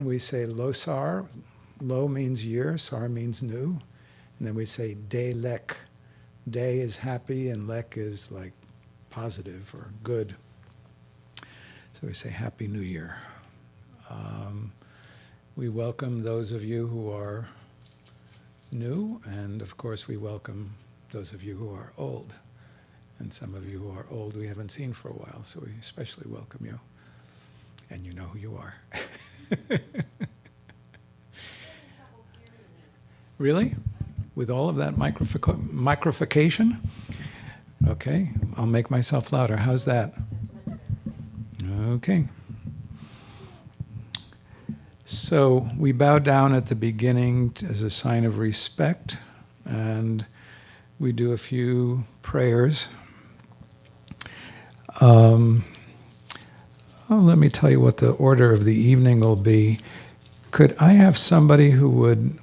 We say Losar. Lo means year, Sar means new. And then we say De Lek. De is happy and Lek is like positive or good. So we say Happy New Year. We welcome those of you who are new, and of course we welcome those of you who are old. And some of you who are old we haven't seen for a while, so we especially welcome you. And you know who you are. Really? With all of that microfication? Okay, I'll make myself louder. How's that? Okay. So we bow down at the beginning as a sign of respect, and we do a few prayers. Let me tell you what the order of the evening will be. Could I have somebody who would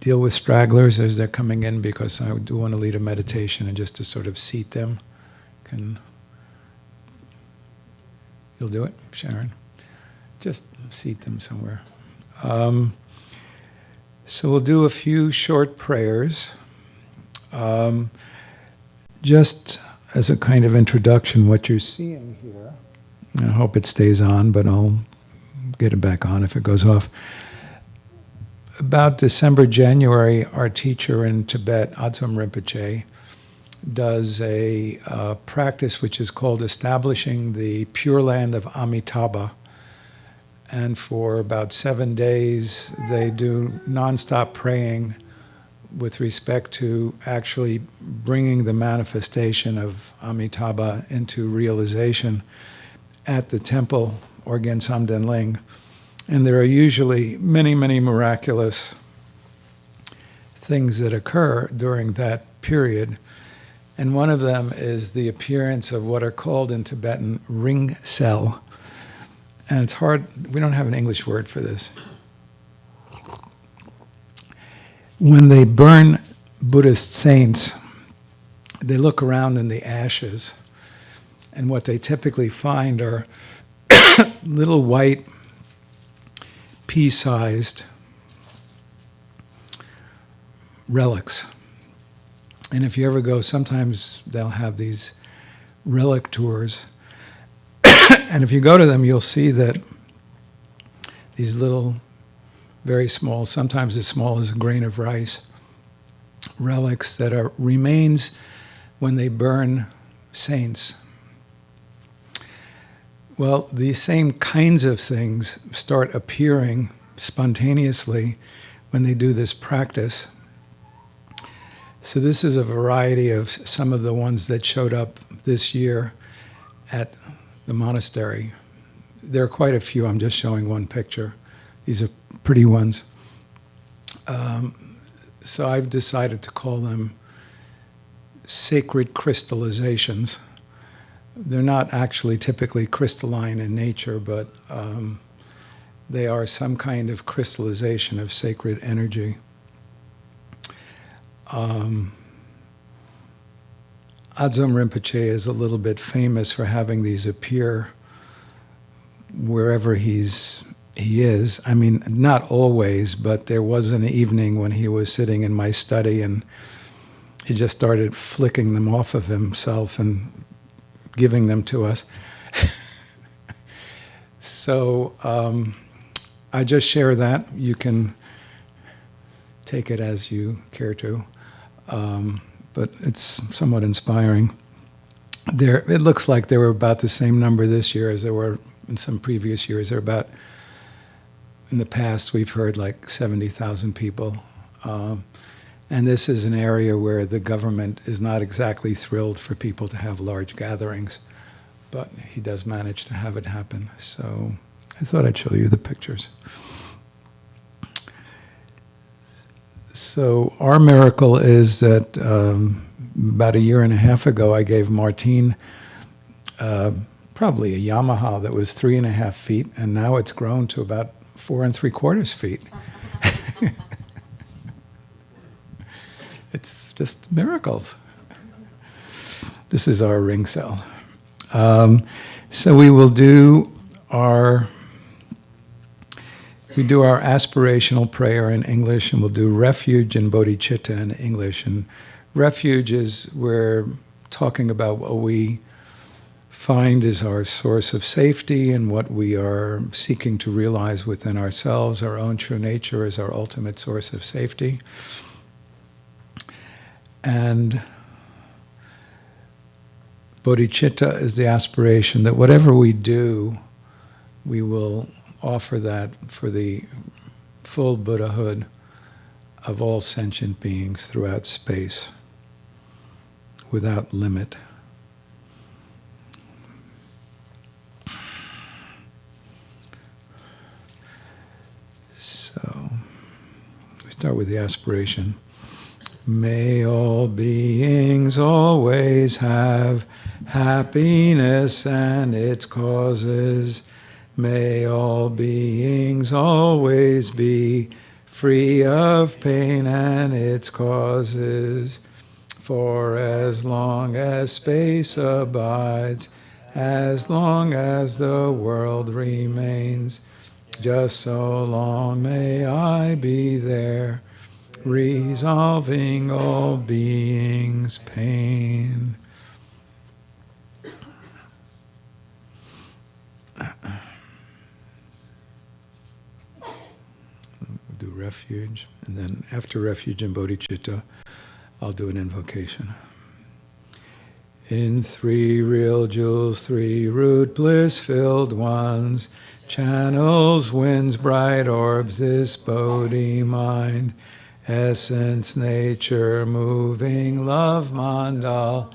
deal with stragglers as they're coming in, because I do want to lead a meditation and just to sort of seat them. You'll do it, Sharon? Just seat them somewhere. So we'll do a few short prayers. Just as a kind of introduction, what you're seeing here, and I hope it stays on, but I'll get it back on if it goes off. About December, January, our teacher in Tibet, Adzom Rinpoche, does a practice which is called Establishing the Pure Land of Amitabha. And for about 7 days, they do nonstop praying with respect to actually bringing the manifestation of Amitabha into realization at the temple, Organ Samden Ling. And there are usually many, many miraculous things that occur during that period. And one of them is the appearance of what are called in Tibetan ring cell. And it's hard, we don't have an English word for this. When they burn Buddhist saints, they look around in the ashes, and what they typically find are little white, pea-sized relics. And if you ever go, sometimes they'll have these relic tours. And if you go to them, you'll see that these little, very small, sometimes as small as a grain of rice, relics that are remains when they burn saints. Well, these same kinds of things start appearing spontaneously when they do this practice. So this is a variety of some of the ones that showed up this year at the monastery. There are quite a few. I'm just showing one picture. These are pretty ones. So I've decided to call them sacred crystallizations. They're not actually typically crystalline in nature, but they are some kind of crystallization of sacred energy. Adzom Rinpoche is a little bit famous for having these appear wherever he is. I mean, not always, but there was an evening when he was sitting in my study and he just started flicking them off of himself and giving them to us. So I just share that. You can take it as you care to, but it's somewhat inspiring. It looks like there were about the same number this year as there were in some previous years. There are about, in the past, we've heard like 70,000 people. And this is an area where the government is not exactly thrilled for people to have large gatherings, but he does manage to have it happen. So I thought I'd show you the pictures. So our miracle is that about 1.5 years ago, I gave Martine probably a Yamaha that was 3.5 feet, and now it's grown to about 4.75 feet. It's just miracles. This is our ring cell. So we will do our We do our aspirational prayer in English, and we'll do refuge and bodhicitta in English. And refuge is we're talking about what we find is our source of safety and what we are seeking to realize within ourselves. Our own true nature is our ultimate source of safety. And bodhicitta is the aspiration that whatever we do, we will offer that for the full Buddhahood of all sentient beings throughout space, without limit. So, we start with the aspiration. May all beings always have happiness and its causes. May all beings always be free of pain and its causes. For as long as space abides, as long as the world remains, just so long may I be there, resolving all beings' pain. We'll do refuge, and then after refuge and bodhicitta, I'll do an invocation. In three real jewels, three root bliss-filled ones, channels, winds, bright orbs, this Bodhi mind, essence, nature, moving, love, mandal,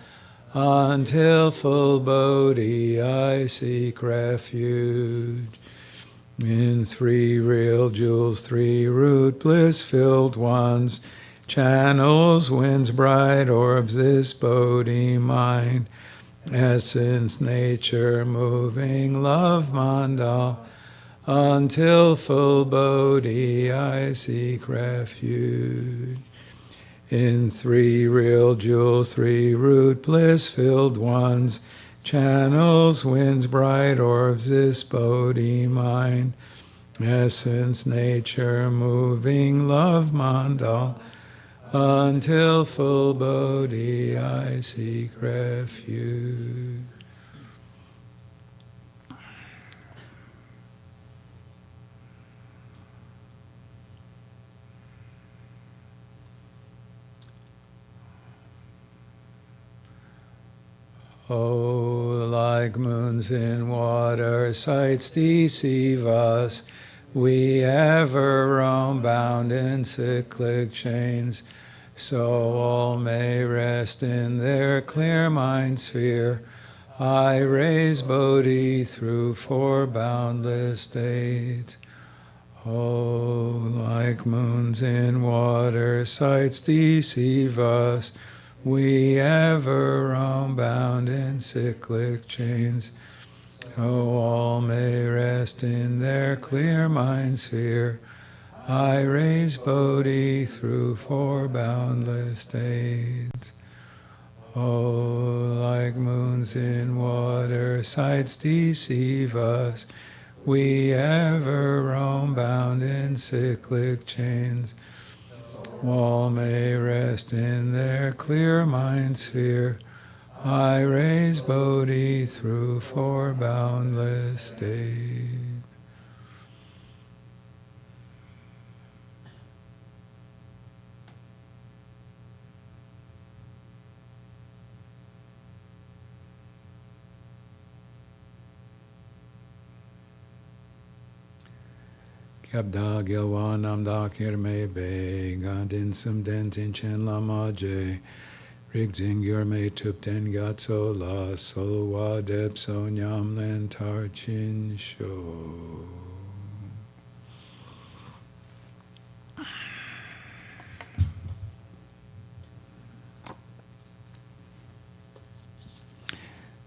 until full Bodhi I seek refuge. In three real jewels, three root bliss-filled ones, channels, winds, bright orbs, this Bodhi mind, essence, nature, moving, love, mandal, until full Bodhi I seek refuge. In three real jewels, three root bliss-filled ones, channels, winds, bright orbs, this Bodhi mind, essence, nature, moving, love, mandal, until full Bodhi I seek refuge. Oh, like moons in water, sights deceive us. We ever roam bound in cyclic chains. So all may rest in their clear mind sphere. I raise Bodhi through four boundless states. Oh, like moons in water, sights deceive us. We ever roam bound in cyclic chains. Oh, all may rest in their clear mind sphere. I raise Bodhi through four boundless states. Oh, like moons in water, sights deceive us. We ever roam bound in cyclic chains. All may rest in their clear mind sphere. I raise Bodhi through four boundless states. Gyabda Gyalwa Namda Kirme Be Gandin Sumdentin Chen Lama Je Rigzin Gyurme Tupten Gatso La Solwa Dep Sonyam Len Tar Chin Sho.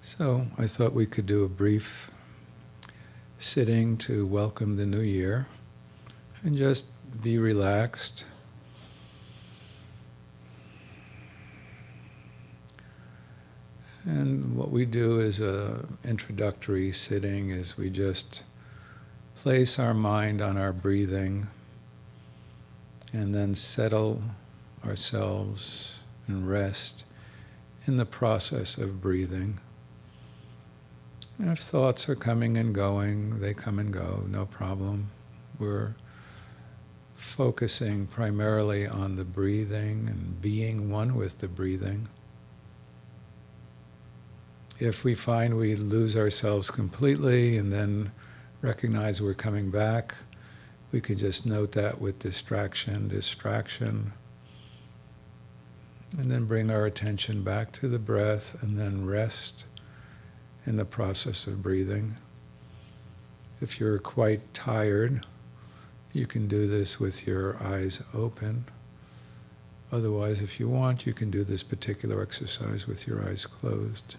So I thought we could do a brief sitting to welcome the new year. And just be relaxed. And what we do is a introductory sitting is we just place our mind on our breathing and then settle ourselves and rest in the process of breathing. And if thoughts are coming and going, they come and go, no problem. We're focusing primarily on the breathing and being one with the breathing. If we find we lose ourselves completely and then recognize we're coming back, we can just note that with distraction, and then bring our attention back to the breath and then rest in the process of breathing. If you're quite tired, you can do this with your eyes open. Otherwise, if you want, you can do this particular exercise with your eyes closed.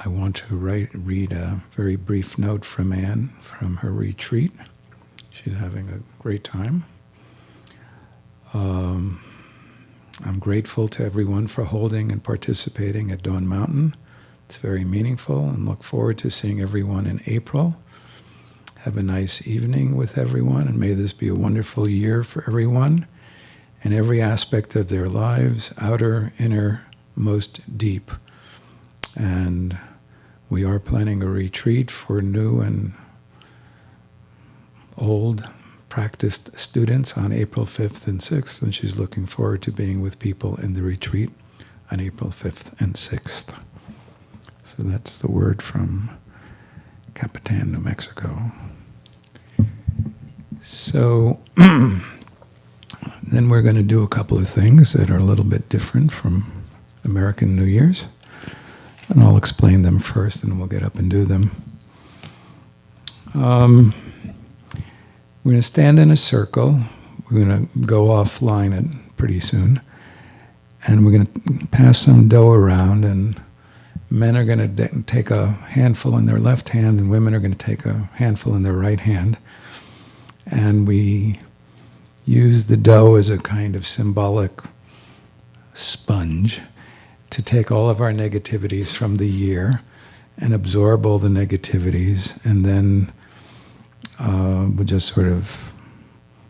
I want to read a very brief note from Anne from her retreat. She's having a great time. I'm grateful to everyone for holding and participating at Dawn Mountain. It's very meaningful, and look forward to seeing everyone in April. Have a nice evening with everyone, and may this be a wonderful year for everyone in every aspect of their lives, outer, inner, most deep. And we are planning a retreat for new and old practiced students on April 5th and 6th, and she's looking forward to being with people in the retreat on April 5th and 6th. So that's the word from Capitan, New Mexico. So then we're going to do a couple of things that are a little bit different from American New Year's. And I'll explain them first, and we'll get up and do them. We're going to stand in a circle. We're going to go offline pretty soon. And we're going to pass some dough around, and men are going to take a handful in their left hand, and women are going to take a handful in their right hand. And we use the dough as a kind of symbolic sponge to take all of our negativities from the year and absorb all the negativities, and then we'll just sort of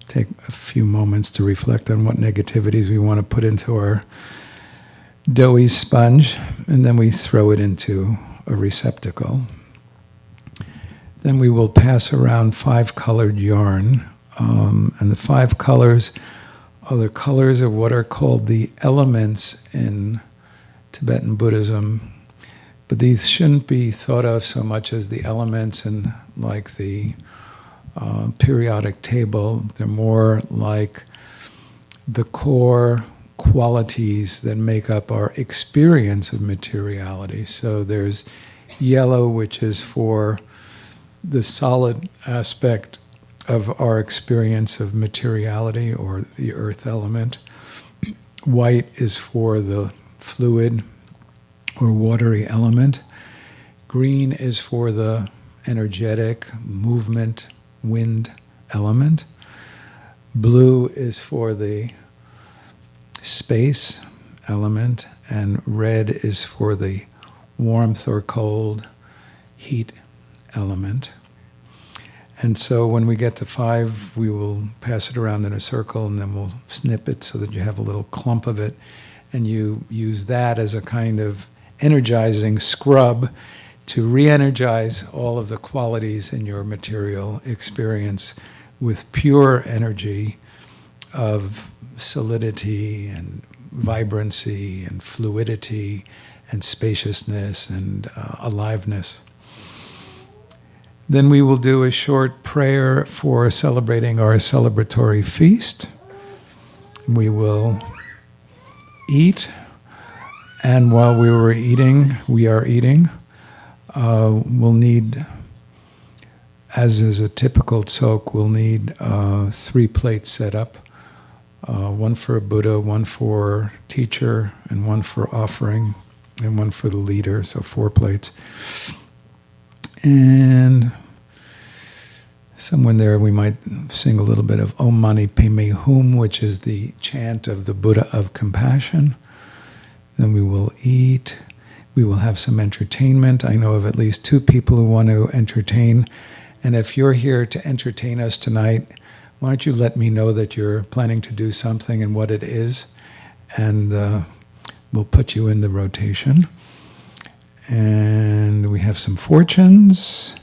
take a few moments to reflect on what negativities we want to put into our doughy sponge, and then we throw it into a receptacle. Then we will pass around 5 colored yarn, and the 5 colors are the colors of what are called the elements in Tibetan Buddhism, but these shouldn't be thought of so much as the elements in like the periodic table. They're more like the core qualities that make up our experience of materiality. So there's yellow, which is for the solid aspect of our experience of materiality, or the earth element. White is for the fluid or watery element. Green is for the energetic movement, wind element. Blue is for the space element, and red is for the warmth or cold, heat element. And so when we get to 5, we will pass it around in a circle, and then we'll snip it so that you have a little clump of it, and you use that as a kind of energizing scrub to re-energize all of the qualities in your material experience with pure energy of solidity and vibrancy and fluidity and spaciousness and aliveness. Then we will do a short prayer for celebrating our celebratory feast. We will eat, and while we are eating, we'll need, as is a typical tzok, we'll need 3 plates set up. One for a Buddha, one for teacher, and one for offering, and one for the leader, so 4 plates. And somewhere there we might sing a little bit of Om Mani Padme Hum, which is the chant of the Buddha of compassion. Then we will eat. We will have some entertainment. I know of at least 2 people who want to entertain. And if you're here to entertain us tonight, why don't you let me know that you're planning to do something and what it is, and we'll put you in the rotation. And we have some fortunes,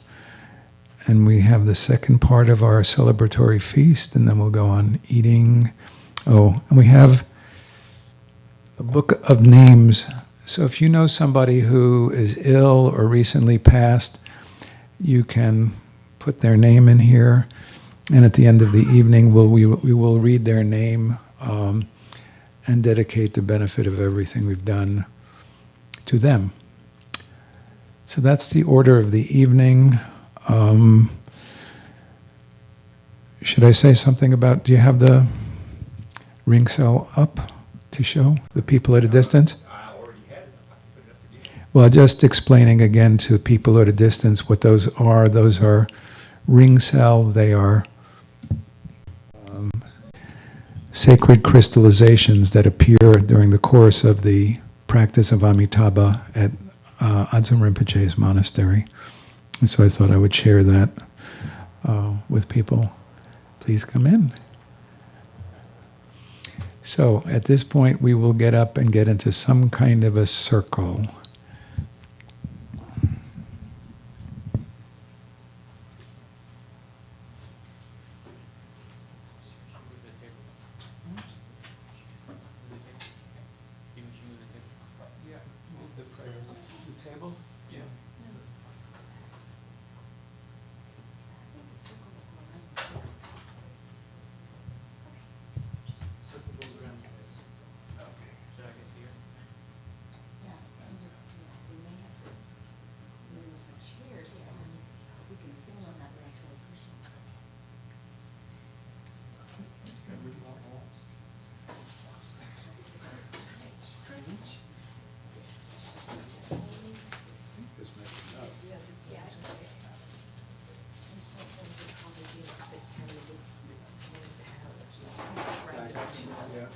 and we have the second part of our celebratory feast, and then we'll go on eating. Oh, and we have a book of names. So if you know somebody who is ill or recently passed, you can put their name in here. And at the end of the evening, we will read their name and dedicate the benefit of everything we've done to them. So that's the order of the evening. Should I say something about, do you have the ring cell up to show the people at a distance? Well, just explaining again to people at a distance what those are. Those are ring cell. They are sacred crystallizations that appear during the course of the practice of Amitabha at Adzum Rinpoche's monastery. And so I thought I would share that with people. Please come in. So at this point, we will get up and get into some kind of a circle. Yeah, move the prayers. The table? Yeah. Circle goes around. Okay. Should I get here? Yeah, and just, we may have to move the chairs, yeah, and we can stand on that last row cushion. This might be enough. Yeah, I think it. Probably be a bit tentative, to have it. Yeah.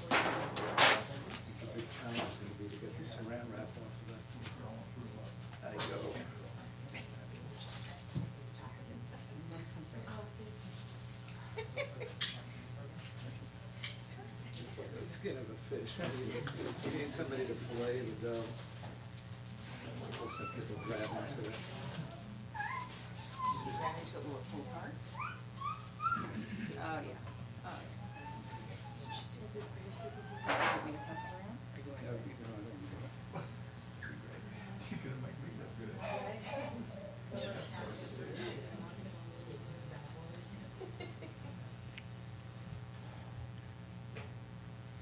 The big challenge is going to be to get the saran wrap off of that. There you go. It's like the skin of a fish. You need somebody to fillet the dough. Let's have people grab into it. Grab into it, will it pull apart? Oh, yeah. Oh, yeah. Just do this, want me to pass it around? Or do I? No, you know, I don't do it. You're gonna make me look good.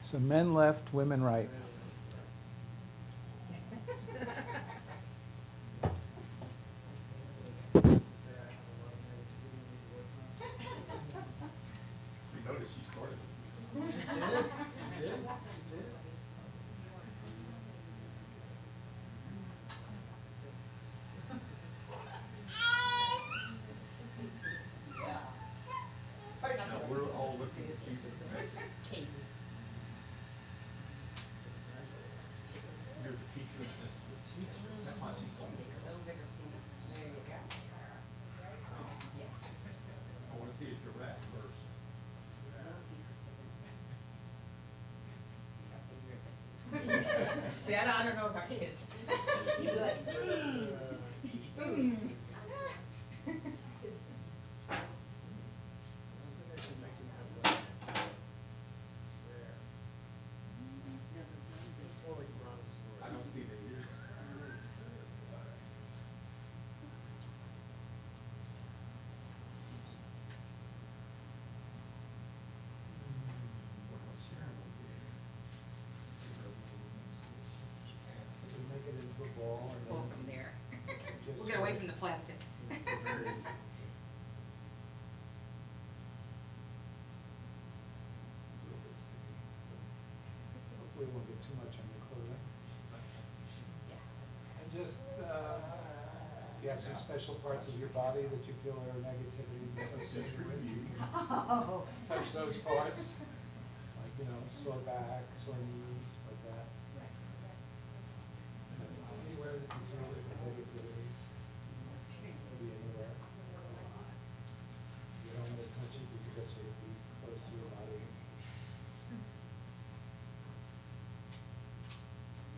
So men left, women right. You notice you started. Now we're all looking at Jesus. Tape. You're the teacher in this. That's why she's on. A little bigger piece. There you go. Yeah. I want to see a giraffe first. That I don't know about kids. You good? I don't see the ears. Make it into a ball and Pull then from there. just We'll get away from the plastic. Hopefully it won't get too much on your clothing. Yeah. And just, if you have some special parts of your body that you feel there are negativities associated with, you can Oh. touch those parts. Like, you know, sore back, sore knee, like that. Anywhere that you feel there are negativities, maybe anywhere. You don't want to touch it, you can just sort of be close to your body.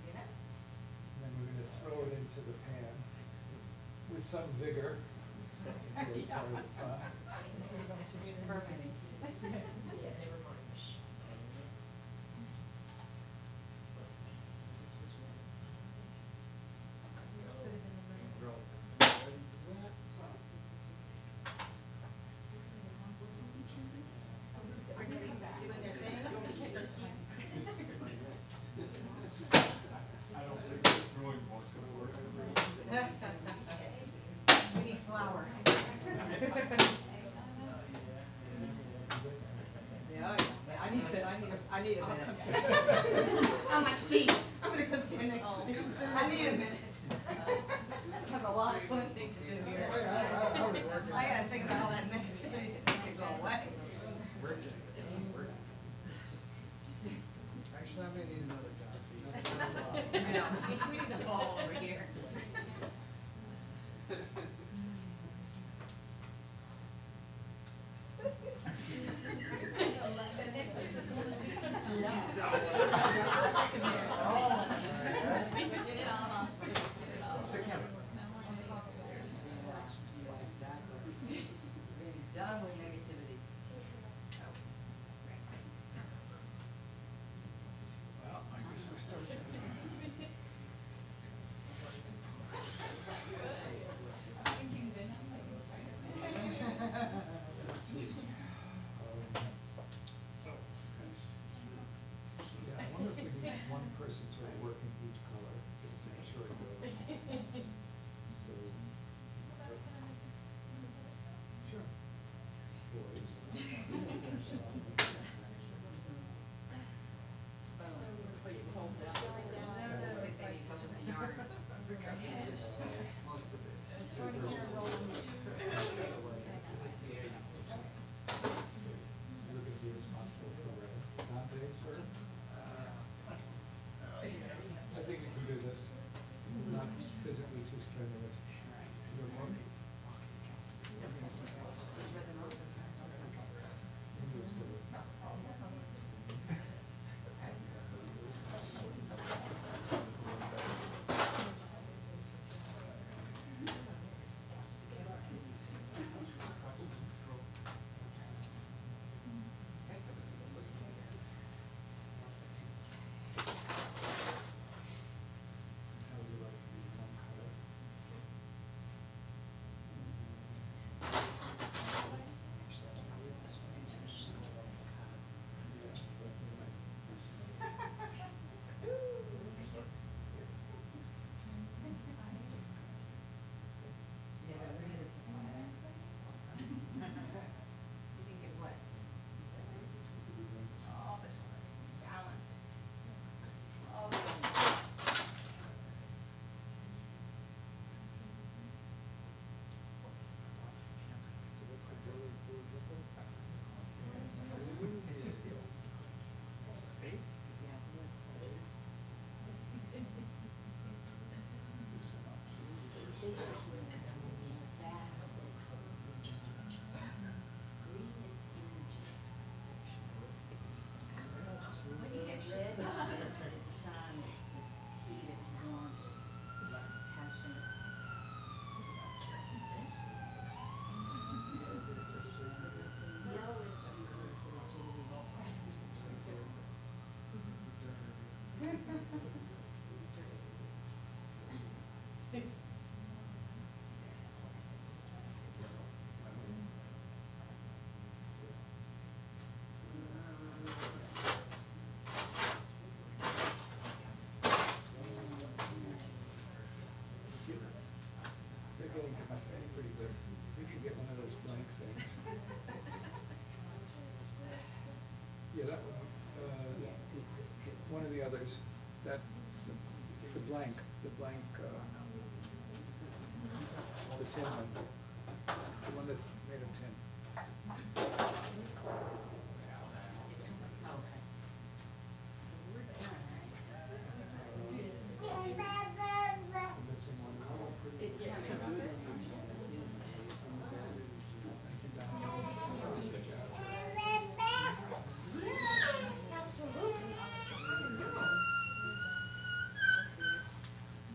Yeah. And then we're going to throw it into the pan with some vigor. It's part of the fun. It's perfect. I don't think this drawing board's gonna work. We need flour. Yeah, I need a minute. I'm like Steve, I'm gonna go stand next to Steve. I need a minute. one thing to do here. I was working. I gotta think about all that negativity that needs to go away. Actually, I may need another job. No, we need a ball over here. Done with negativity. Well, I guess we start. Let's see. Yeah, I wonder if we need one person sort of working each color, just to make sure it goes. So. Sure. Boys. Put your cold down. Say they need help with the yarn. Most of it. You're gonna be responsible for Dante, sir? I think you can do this. It's not physically too strenuous. You're more. How would you like to be one color? Yeah, green is the fire. You can get what? All the balance. All the balance. When you get red, it's sun, it's heat, it's warmth, it's passion, yellow is They're getting pretty good. We can get one of those blank things. Yeah, that one, one of the others, that, the blank, the tin one, the one that's made of tin. okay. So we're done, The missing one. It's Thank you, Don. Good job.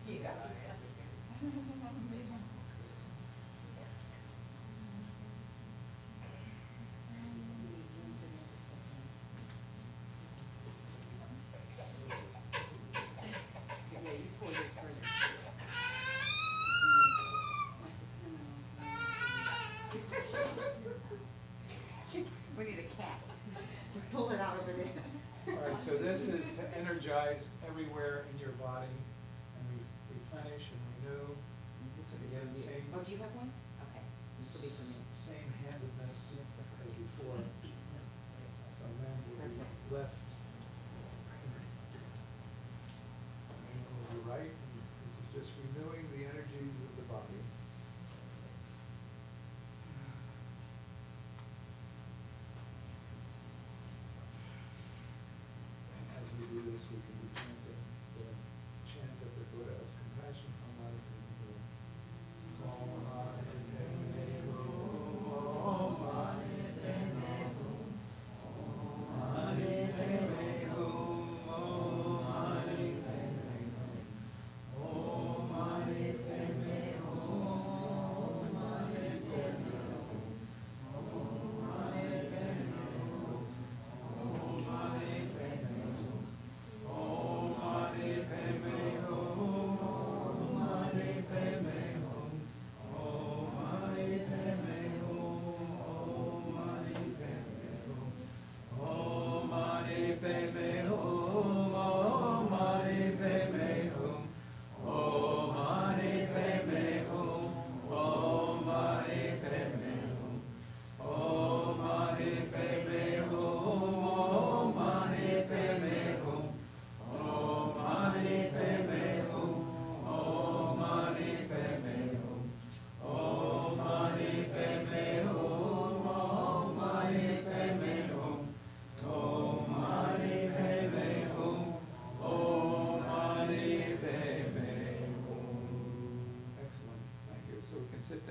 You got this, yeah, you pour this further. We need a cat. Just pull it out over there. All right, so this is to energize everywhere in your body and replenish and renew. This would be Again, for you. same. Oh, do you have one? Okay. This will be for me. Same handedness as before. So then we'll be left. And we'll be right. And this is just renewing the energies of the body.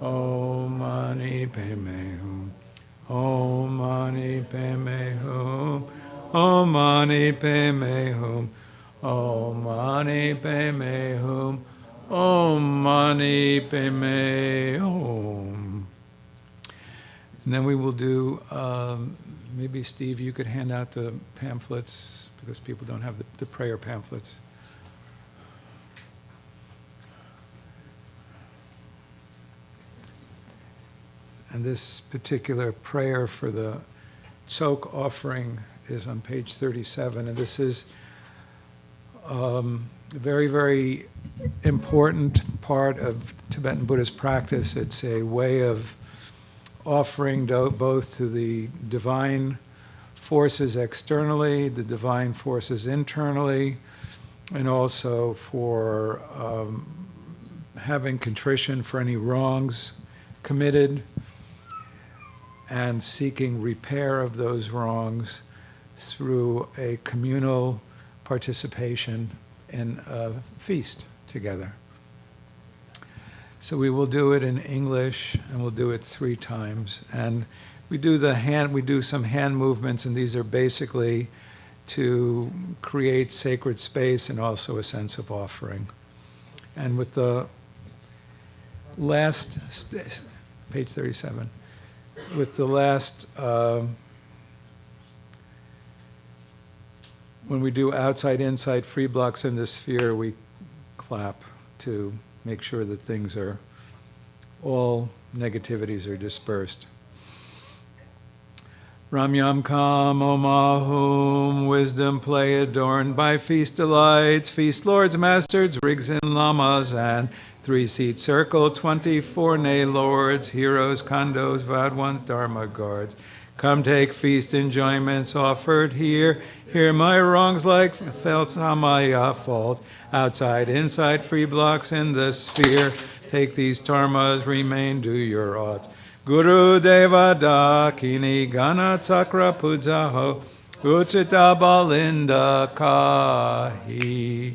Om Mani Padme Hum. Om Mani Padme Hum. Om Mani Padme Hum. Om Mani Padme Hum. Om Mani Padme Hum. And then we will do, maybe Steve, you could hand out the pamphlets because people don't have the prayer pamphlets. And this particular prayer for the tzok offering is on page 37. And this is a very, very important part of Tibetan Buddhist practice. It's a way of offering both to the divine forces externally, the divine forces internally, and also for having contrition for any wrongs committed and seeking repair of those wrongs through a communal participation in a feast together. So we will do it in English, and we'll do it 3 times. And we do some hand movements, and these are basically to create sacred space and also a sense of offering. And with the last, page 37, with the last, when we do outside, inside, free blocks in the sphere, we clap to make sure that things are, all negativities are dispersed. Ramyam Kam Omahum, wisdom play adorned by feast delights, feast lords, masters, rigs and lamas, and 3-seat circle, 24 nay lords, heroes, condos, vowed ones, dharma guards. Come take feast enjoyments offered here. Hear my wrongs like felt on my fault. Outside, inside, free blocks in the sphere. Take these dharmas, remain, do your ought. Guru Deva Dakini Gana Chakra Pujaho Uchita Balinda Kahi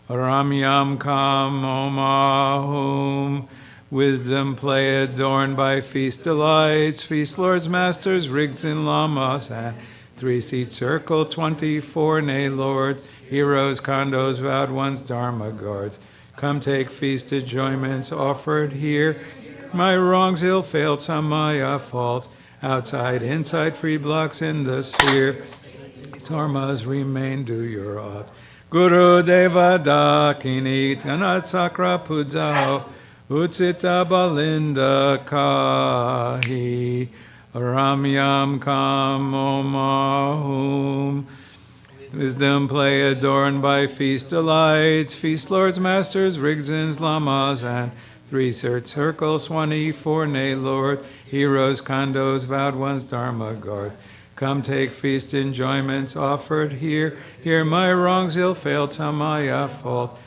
Ramyam Kam Omahum, wisdom play adorned by feast delights, feast lords, masters, rigs and lamas, and 3-seat circle, 24 nay lords, heroes, condos, vowed ones, dharma guards. Come take feast enjoyments offered here. My wrongs ill-failed, some my fault. Outside, inside, free blocks in the sphere. Dharmas remain, do your ought. Guru Deva Dakini Tanat Sakra Pujaho Utsita Balinda Kahi Ramyam Kam Omahum, wisdom play adorned by feast delights, feast lords, masters, rigs and lamas, and 3-seat circles, 24 nay lord, heroes, condos, vowed ones, dharma guard. Come take feast enjoyments offered here. Hear my wrongs ill-failed, some my fault.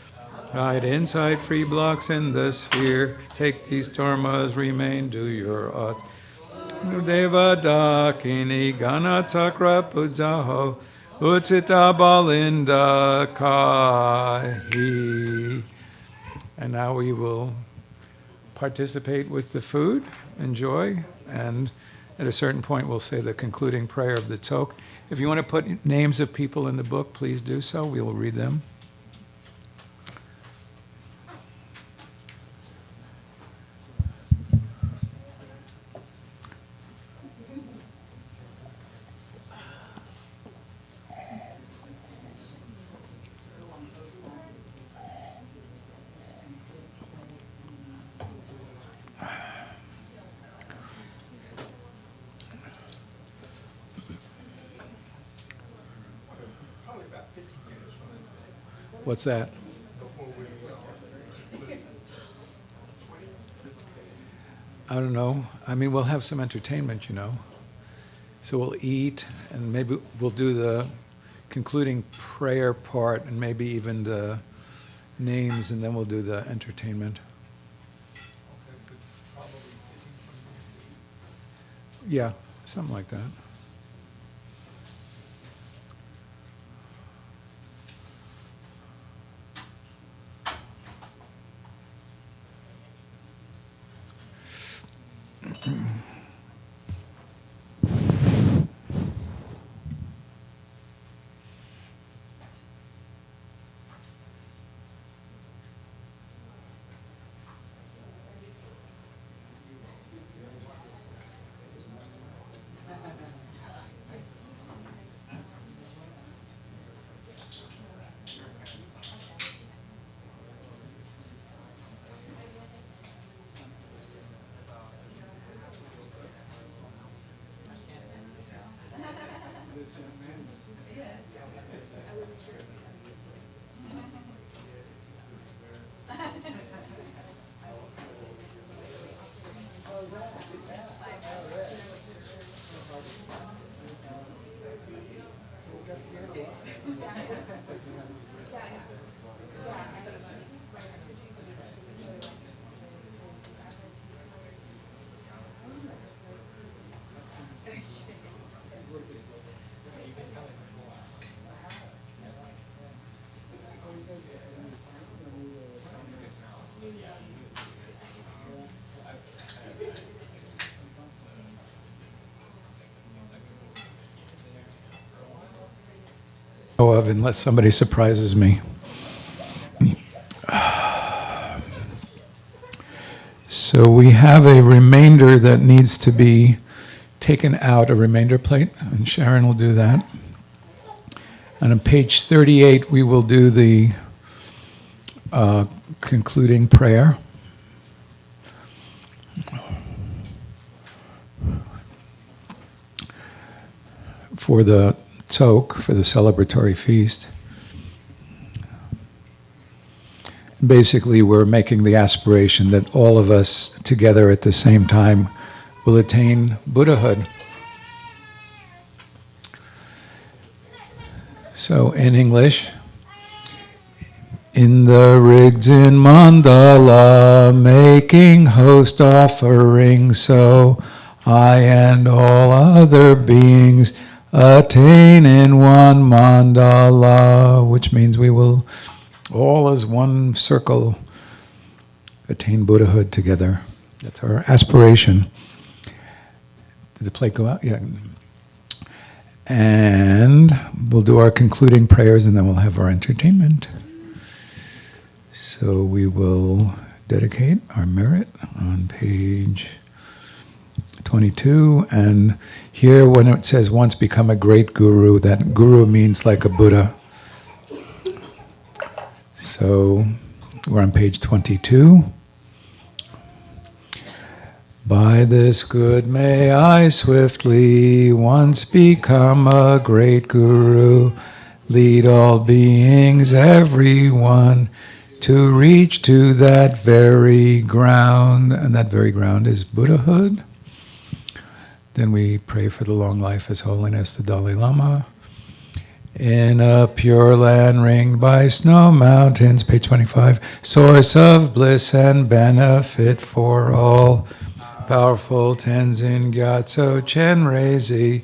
Hide inside, free blocks in the sphere. Take these dharmas, remain, do your ought. Deva Dakini Gana Chakra Pujaho Utsita Balinda Kahi. And now we will participate with the food, enjoy, and at a certain point we'll say the concluding prayer of the tzok. If you want to put names of people in the book, please do so. We will read them. Probably about 50 minutes from What's that? before we, I don't know. I mean, we'll have some entertainment, you know. So we'll eat, and maybe we'll do the concluding prayer part, and maybe even the names, and then we'll do the entertainment. okay, but probably 15, 20 minutes. Yeah, something like that. Of unless somebody surprises me. So we have a remainder that needs to be taken out, a remainder plate, and Sharon will do that. And on page 38, we will do the concluding prayer. For the tzok, for the celebratory feast. Basically, we're making the aspiration that all of us together at the same time will attain Buddhahood. So in English, in the Rigdzin mandala, making host offering, so I and all other beings attain in one mandala, which means we will all as one circle attain Buddhahood together. That's our aspiration. Did the plate go out? Yeah. And we'll do our concluding prayers and then we'll have our entertainment. So we will dedicate our merit on page 22. And here when it says once become a great guru, that guru means like a Buddha. So we're on page 22. By this good may I swiftly once become a great guru, lead all beings, everyone, to reach to that very ground, and that very ground is Buddhahood. Then we pray for the long life, His Holiness the Dalai Lama. In a pure land ringed by snow mountains, page 25, source of bliss and benefit for all, powerful Tenzin Gyatso Chenrezi,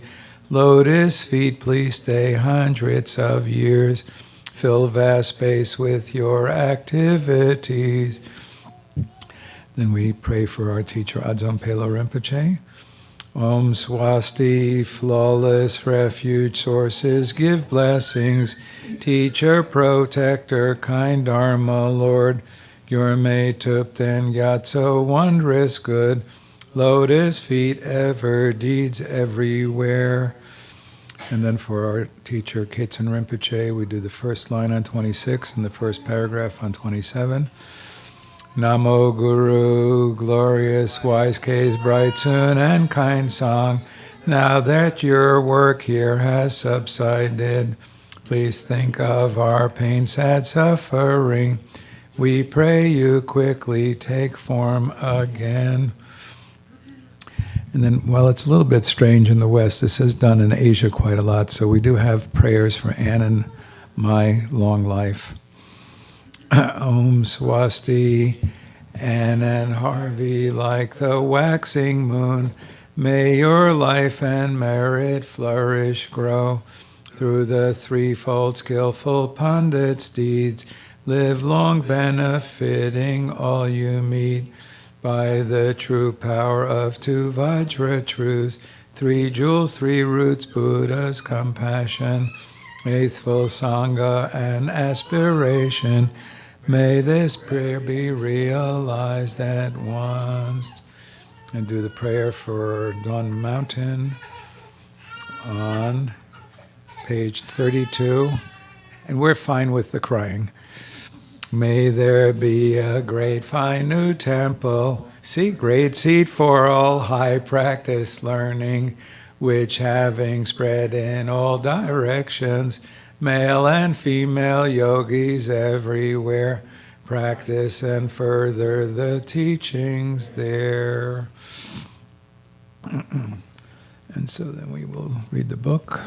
lotus feet please stay hundreds of years, fill vast space with your activities. Then we pray for our teacher Adzom Pelo Rinpoche. Om Swasti, flawless refuge sources, give blessings, teacher, protector, kind Dharma, Lord, Gyurme Tupten Gyatso, wondrous good, lotus feet ever, deeds everywhere. And then for our teacher Ketsen Rinpoche, we do the first line on 26 and the first paragraph on 27. Namo Guru, glorious wise case, bright soon and kind song. Now that your work here has subsided, please think of our pain, sad suffering. We pray you quickly take form again. And then, well, it's a little bit strange in the West. This is done in Asia quite a lot, so we do have prayers for Anne and my long life. Om Swasti, Anne and Harvey, like the waxing moon, may your life and merit flourish, grow. Through the threefold skillful pundit's deeds, live long benefiting all you meet. by the true power of two Vajra truths, 3 jewels, 3 roots, Buddha's compassion, faithful Sangha and aspiration. May this prayer be realized at once. And do the prayer for Dawn Mountain on page 32. And we're fine with the crying. May there be a great fine new temple, great seat for all high practice learning, which having spread in all directions, male and female yogis everywhere, practice and further the teachings there. And so then we will read the book.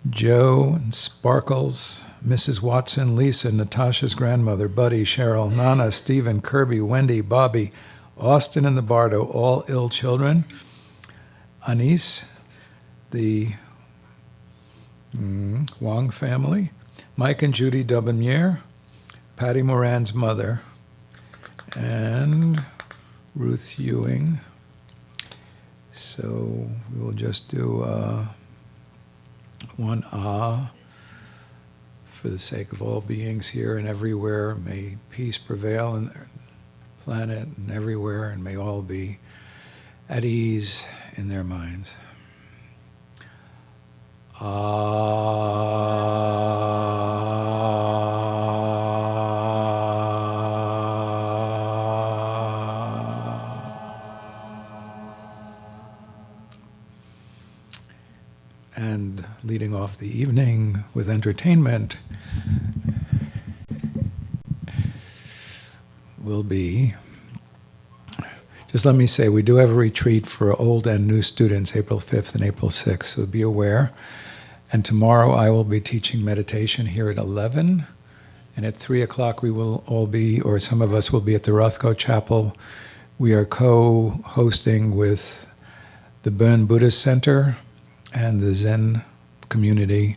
Joe and Sparkles, Mrs. Watson, Lisa, Natasha's grandmother, Buddy, Cheryl, Nana, Stephen, Kirby, Wendy, Bobby, Austin and the Bardo, all ill children. Anise, the Wong family, Mike and Judy Dubinier, Patty Moran's mother, and Ruth Ewing. So we will just do one for the sake of all beings here and everywhere. May peace prevail in the planet and everywhere, and may all be at ease in their minds. And leading off the evening with entertainment will be, just let me say, we do have a retreat for old and new students, April 5th and April 6th, so be aware. And tomorrow I will be teaching meditation here at 11, and at 3 o'clock we will all be, or some of us will be at the Rothko Chapel. We are co-hosting with the Bön Buddhist Center and the Zen community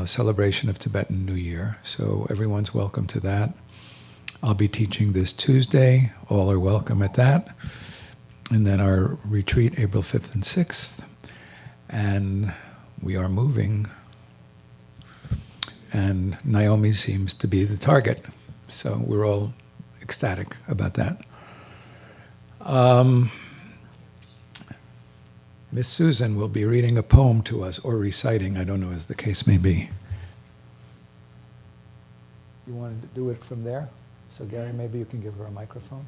celebration of Tibetan New Year. So everyone's welcome to that. I'll be teaching this Tuesday. All are welcome at that. And then our retreat, April 5th and 6th. And we are moving. And Naomi seems to be the target. So we're all ecstatic about that. Miss Susan will be reading a poem to us, or reciting, I don't know, as the case may be. You wanted to do it from there? So Gary, maybe you can give her a microphone.